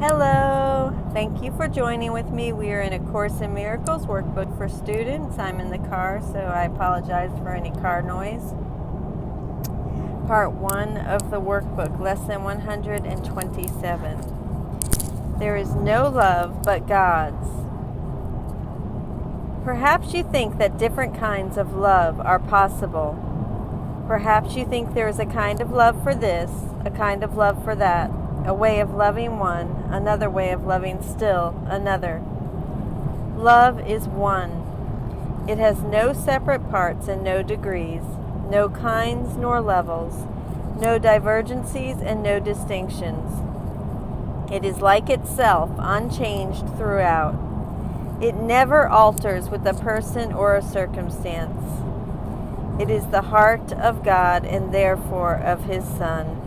Hello! Thank you for joining with me. We are in A Course in Miracles workbook for students. I'm in the car, so I apologize for any car noise. Part 1 of the workbook, Lesson 127. There is no love but God's. Perhaps you think that different kinds of love are possible. Perhaps you think there is a kind of love for this, a kind of love for that, a way of loving one, another way of loving still another. Love is one. It has no separate parts and no degrees, no kinds nor levels, no divergencies and no distinctions. It is like itself, unchanged throughout. It never alters with a person or a circumstance. It is the heart of God and therefore of His Son.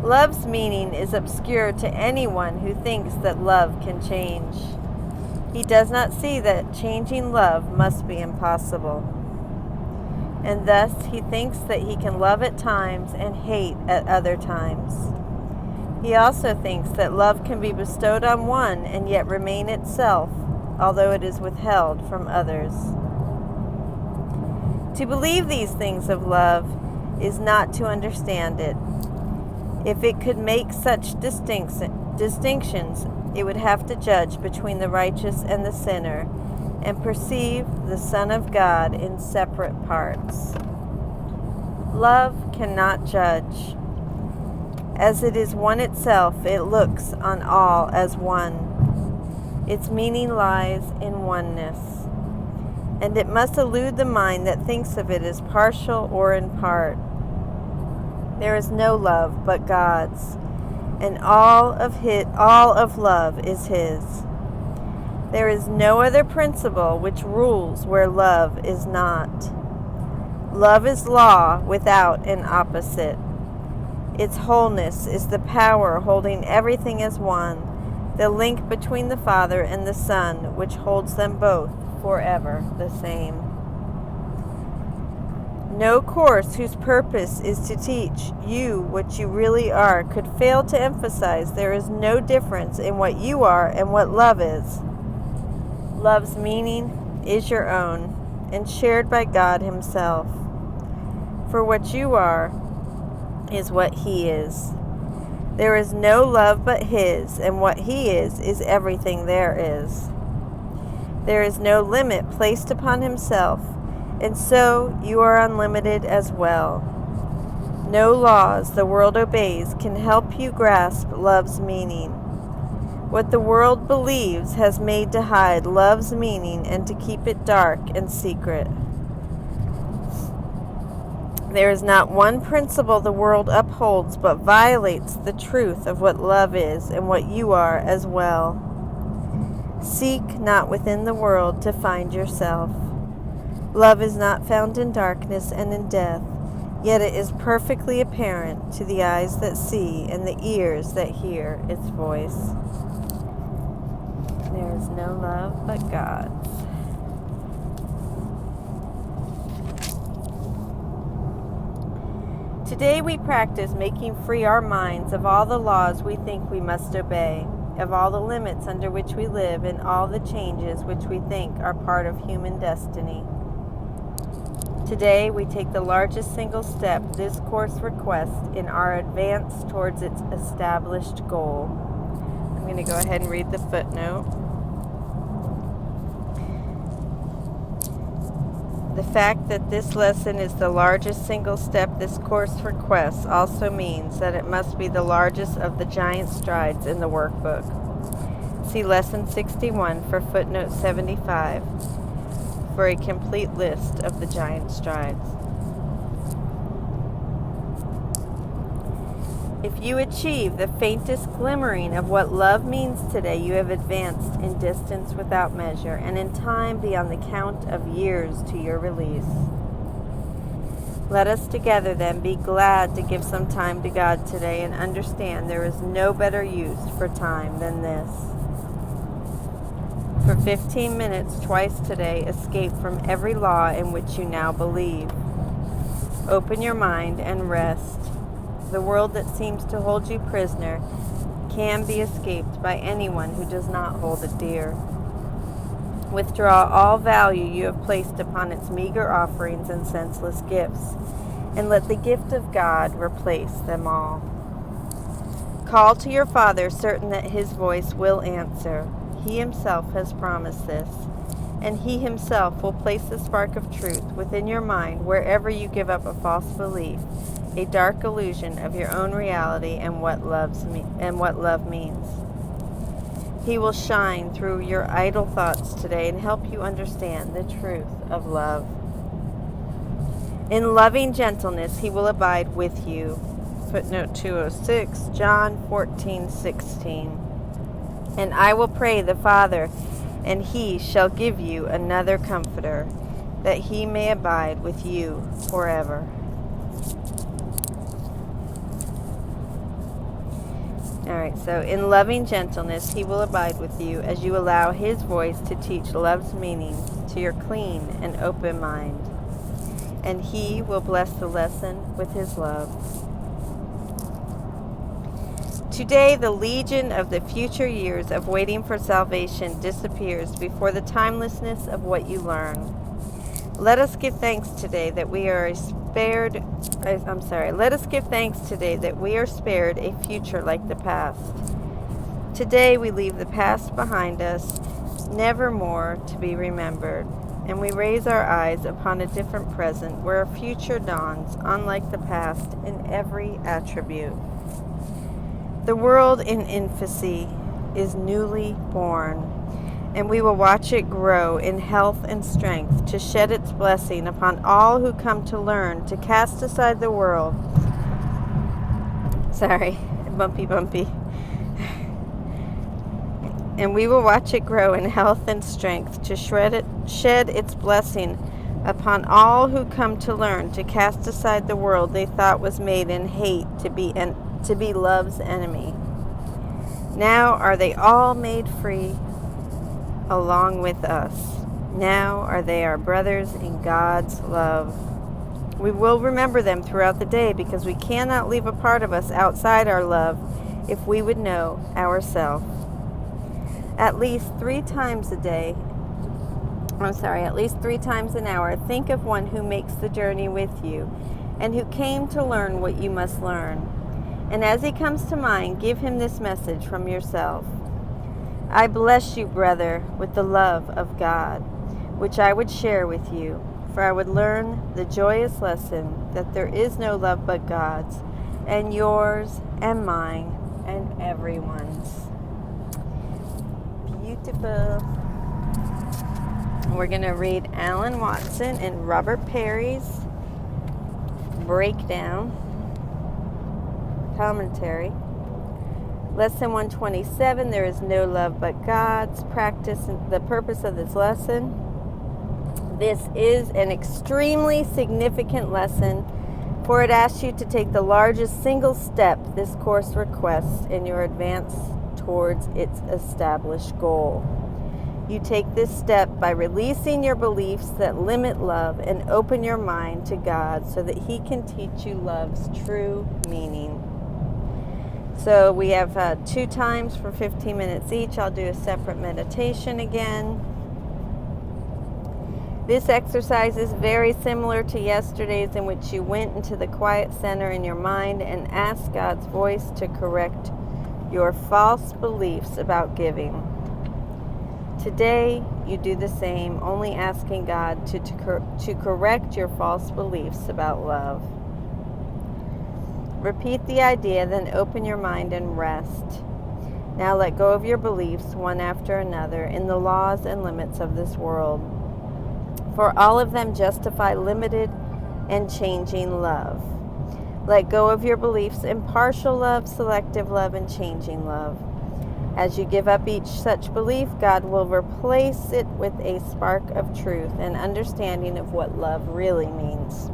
Love's meaning is obscure to anyone who thinks that love can change. He does not see that changing love must be impossible. And thus he thinks that he can love at times and hate at other times. He also thinks that love can be bestowed on one and yet remain itself, although it is withheld from others. To believe these things of love is not to understand it. If it could make such distinctions, it would have to judge between the righteous and the sinner, and perceive the Son of God in separate parts. Love cannot judge. As it is one itself, it looks on all as one. Its meaning lies in oneness, and it must elude the mind that thinks of it as partial or in part. There is no love but God's, and all of love is His. There is no other principle which rules where love is not. Love is law without an opposite. Its wholeness is the power holding everything as one, the link between the Father and the Son, which holds them both forever the same. No course whose purpose is to teach you what you really are could fail to emphasize there is no difference in what you are and what love is. Love's meaning is your own and shared by God Himself. For what you are is what He is. There is no love but His, and what He is everything there is. There is no limit placed upon Himself, and so you are unlimited as well. No laws the world obeys can help you grasp love's meaning. What the world believes has made to hide love's meaning and to keep it dark and secret. There is not one principle the world upholds but violates the truth of what love is and what you are as well. Seek not within the world to find yourself. Love is not found in darkness and in death, yet it is perfectly apparent to the eyes that see and the ears that hear its voice. There is no love but God's. Today we practice making free our minds of all the laws we think we must obey, of all the limits under which we live, and all the changes which we think are part of human destiny. Today, we take the largest single step this course requests in our advance towards its established goal. I'm going to go ahead and read the footnote. The fact that this lesson is the largest single step this course requests also means that it must be the largest of the giant strides in the workbook. See Lesson 61 for footnote 75. For a complete list of the giant strides. If you achieve the faintest glimmering of what love means today, you have advanced in distance without measure, and in time beyond the count of years to your release. Let us together then be glad to give some time to God today and understand there is no better use for time than this. For 15 minutes twice today, escape from every law in which you now believe. Open your mind and rest. The world that seems to hold you prisoner can be escaped by anyone who does not hold it dear. Withdraw all value you have placed upon its meager offerings and senseless gifts, and let the gift of God replace them all. Call to your Father, certain that His voice will answer. He Himself has promised this, and He Himself will place the spark of truth within your mind wherever you give up a false belief, a dark illusion of your own reality and what love means. He will shine through your idle thoughts today and help you understand the truth of love. In loving gentleness He will abide with you. Footnote 206, John 14:16. And I will pray the Father, and He shall give you another Comforter, that He may abide with you forever. Alright, so in loving gentleness He will abide with you as you allow His voice to teach love's meaning to your clean and open mind. And He will bless the lesson with His love. Today, the legion of the future years of waiting for salvation disappears before the timelessness of what you learn. Let us give thanks today that we are spared. Let us give thanks today that we are spared a future like the past. Today, we leave the past behind us, never more to be remembered, and we raise our eyes upon a different present where a future dawns, unlike the past, in every attribute. The world in infancy is newly born, and we will watch it grow in health and strength to shed its blessing upon all who come to learn to cast aside the world. Bumpy. And we will watch it grow in health and strength to shed its blessing upon all who come to learn to cast aside the world they thought was made in hate to be love's enemy. Now are they all made free along with us. Now are they our brothers in God's love. We will remember them throughout the day because we cannot leave a part of us outside our love if we would know ourselves. At least 3 times an hour, think of one who makes the journey with you and who came to learn what you must learn. And as he comes to mind, give him this message from yourself. I bless you, brother, with the love of God, which I would share with you, for I would learn the joyous lesson that there is no love but God's, and yours, and mine, and everyone's. Beautiful. We're going to read Alan Watson and Robert Perry's breakdown commentary. Lesson 127, there is no love but God's. Practice the purpose of this lesson. This is an extremely significant lesson, for it asks you to take the largest single step this course requests in your advance towards its established goal. You take this step by releasing your beliefs that limit love and open your mind to God so that He can teach you love's true meaning. So we have 2 times for 15 minutes each. I'll do a separate meditation again. This exercise is very similar to yesterday's, in which you went into the quiet center in your mind and asked God's voice to correct your false beliefs about giving. Today, you do the same, only asking God to correct your false beliefs about love. Repeat the idea, then open your mind and rest. Now let go of your beliefs, one after another, in the laws and limits of this world. For all of them justify limited and changing love. Let go of your beliefs in partial love, selective love, and changing love. As you give up each such belief, God will replace it with a spark of truth and understanding of what love really means.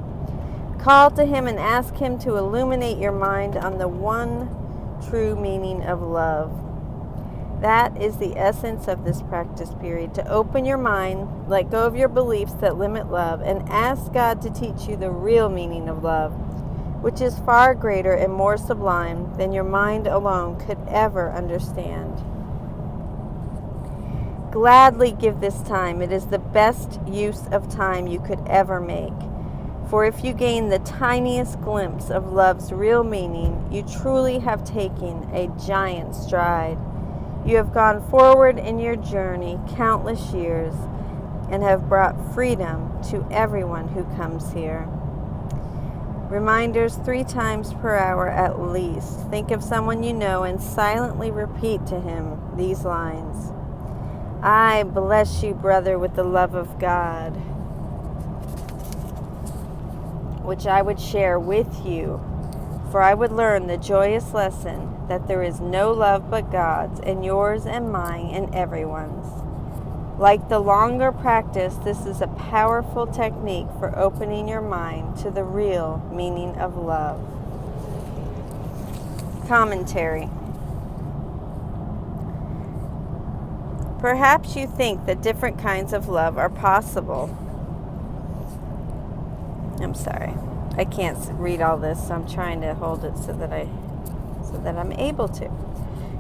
Call to Him and ask Him to illuminate your mind on the one true meaning of love. That is the essence of this practice period, to open your mind, let go of your beliefs that limit love, and ask God to teach you the real meaning of love, which is far greater and more sublime than your mind alone could ever understand. Gladly give this time. It is the best use of time you could ever make. For if you gain the tiniest glimpse of love's real meaning, you truly have taken a giant stride. You have gone forward in your journey countless years and have brought freedom to everyone who comes here. Reminders 3 times per hour at least. Think of someone you know and silently repeat to him these lines. I bless you, brother, with the love of God, which I would share with you, for I would learn the joyous lesson that there is no love but God's, and yours and mine and everyone's. Like the longer practice, this is a powerful technique for opening your mind to the real meaning of love. Commentary. Perhaps you think that different kinds of love are possible. I'm sorry. I can't read all this, so I'm trying to hold it so that I'm able to.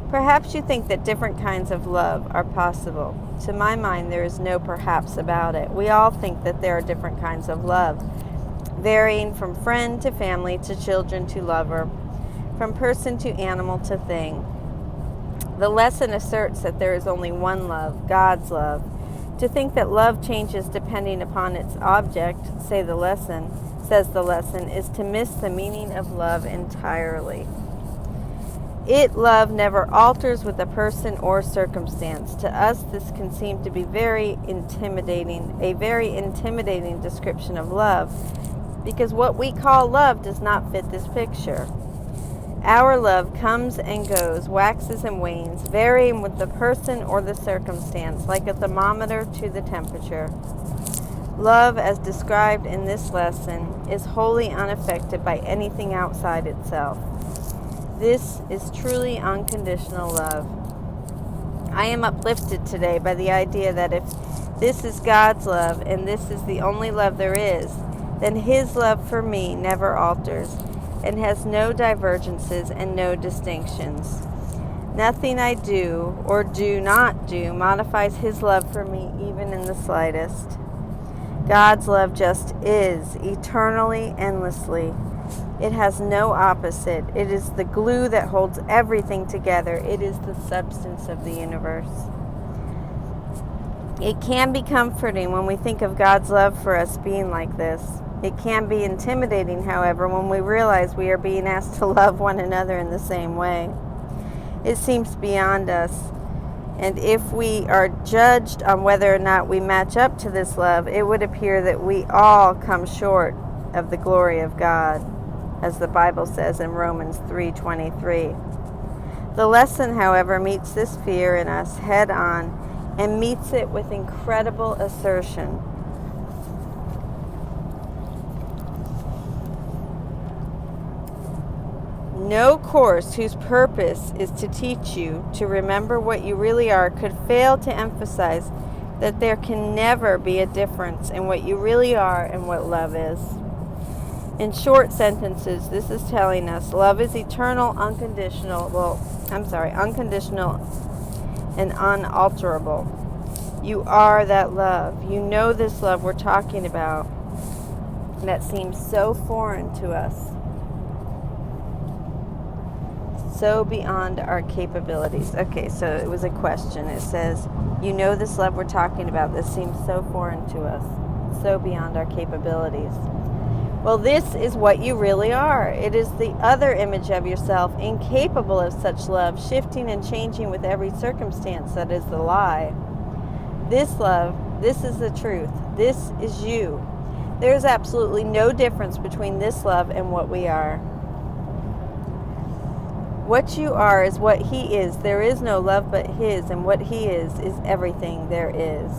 Perhaps you think that different kinds of love are possible. To my mind, there is no perhaps about it. We all think that there are different kinds of love, varying from friend to family to children to lover, from person to animal to thing. The lesson asserts that there is only one love, God's love. To think that love changes depending upon its object, says the lesson, is to miss the meaning of love entirely. Love never alters with a person or circumstance. To us, this can seem to be a very intimidating description of love, because what we call love does not fit this picture. Our love comes and goes, waxes and wanes, varying with the person or the circumstance, like a thermometer to the temperature. Love, as described in this lesson, is wholly unaffected by anything outside itself. This is truly unconditional love. I am uplifted today by the idea that if this is God's love and this is the only love there is, then His love for me never alters and has no divergences and no distinctions. Nothing I do or do not do modifies His love for me even in the slightest. God's love just is, eternally, endlessly. It has no opposite. It is the glue that holds everything together. It is the substance of the universe. It can be comforting when we think of God's love for us being like this. It can be intimidating, however, when we realize we are being asked to love one another in the same way. It seems beyond us, and if we are judged on whether or not we match up to this love, it would appear that we all come short of the glory of God, as the Bible says in Romans 3:23. The lesson, however, meets this fear in us head on and meets it with incredible assertion. No course whose purpose is to teach you to remember what you really are could fail to emphasize that there can never be a difference in what you really are and what love is. In short sentences, this is telling us love is eternal, unconditional and unalterable. You are that love. You know this love we're talking about that seems so foreign to us, so beyond our capabilities. Okay, so it was a question. It says, you know this love we're talking about that seems so foreign to us, so beyond our capabilities. Well, this is what you really are. It is the other image of yourself, incapable of such love, shifting and changing with every circumstance, that is the lie. This love, this is the truth. This is you. There is absolutely no difference between this love and what we are. What you are is what He is. There is no love but His, and what He is everything there is.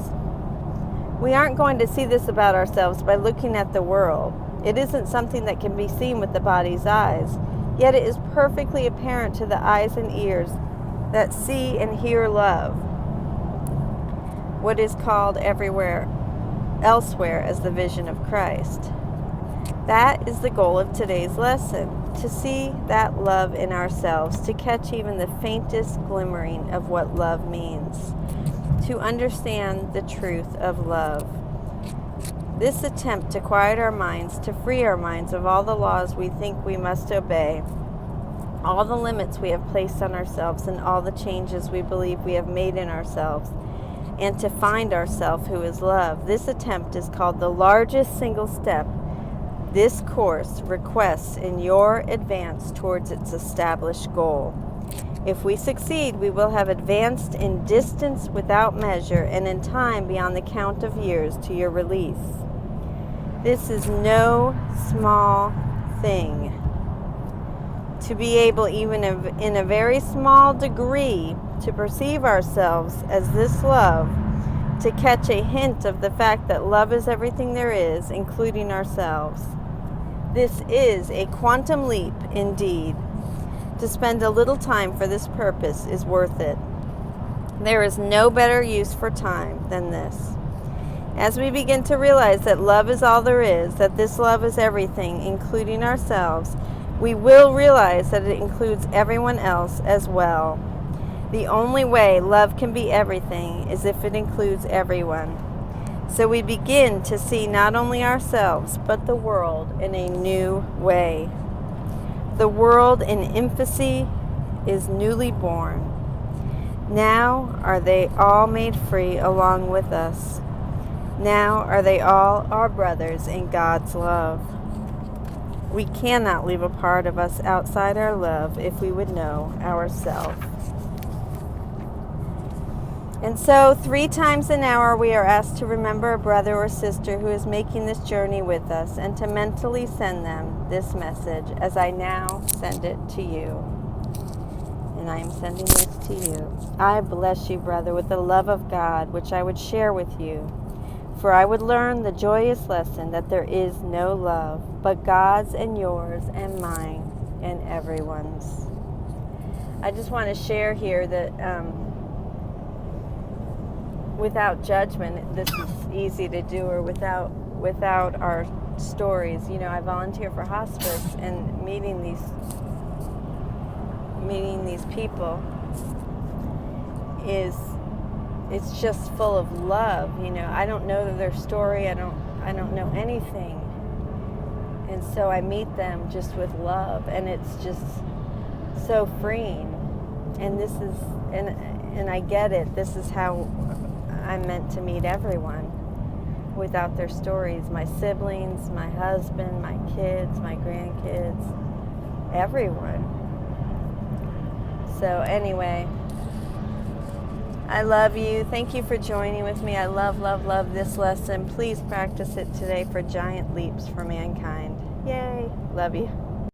We aren't going to see this about ourselves by looking at the world. It isn't something that can be seen with the body's eyes, yet it is perfectly apparent to the eyes and ears that see and hear love, what is called elsewhere as the vision of Christ. That is the goal of today's lesson, to see that love in ourselves, to catch even the faintest glimmering of what love means, to understand the truth of love. This attempt to quiet our minds, to free our minds of all the laws we think we must obey, all the limits we have placed on ourselves, and all the changes we believe we have made in ourselves, and to find ourself who is love. This attempt is called the largest single step this course requests in your advance towards its established goal. If we succeed, we will have advanced in distance without measure and in time beyond the count of years to your release. This is no small thing. To be able, even in a very small degree, to perceive ourselves as this love, to catch a hint of the fact that love is everything there is, including ourselves. This is a quantum leap indeed. To spend a little time for this purpose is worth it. There is no better use for time than this. As we begin to realize that love is all there is, that this love is everything, including ourselves, we will realize that it includes everyone else as well. The only way love can be everything is if it includes everyone. So we begin to see not only ourselves, but the world in a new way. The world in infancy is newly born. Now are they all made free along with us. Now are they all our brothers in God's love. We cannot leave a part of us outside our love if we would know ourselves. And so 3 times an hour we are asked to remember a brother or sister who is making this journey with us and to mentally send them this message as I now send it to you. And I am sending this to you. I bless you, brother, with the love of God, which I would share with you. For I would learn the joyous lesson that there is no love but God's and yours and mine and everyone's. I just want to share here that without judgment, this is easy to do, or without our stories. You know, I volunteer for hospice, and meeting these people it's just full of love. You know, I don't know their story. I don't know anything, and so I meet them just with love, and it's just so freeing. And this is, and I get it. This is how I'm meant to meet everyone without their stories. My siblings, my husband, my kids, my grandkids, everyone. So anyway, I love you. Thank you for joining with me. I love, love, love this lesson. Please practice it today for giant leaps for mankind. Yay. Love you.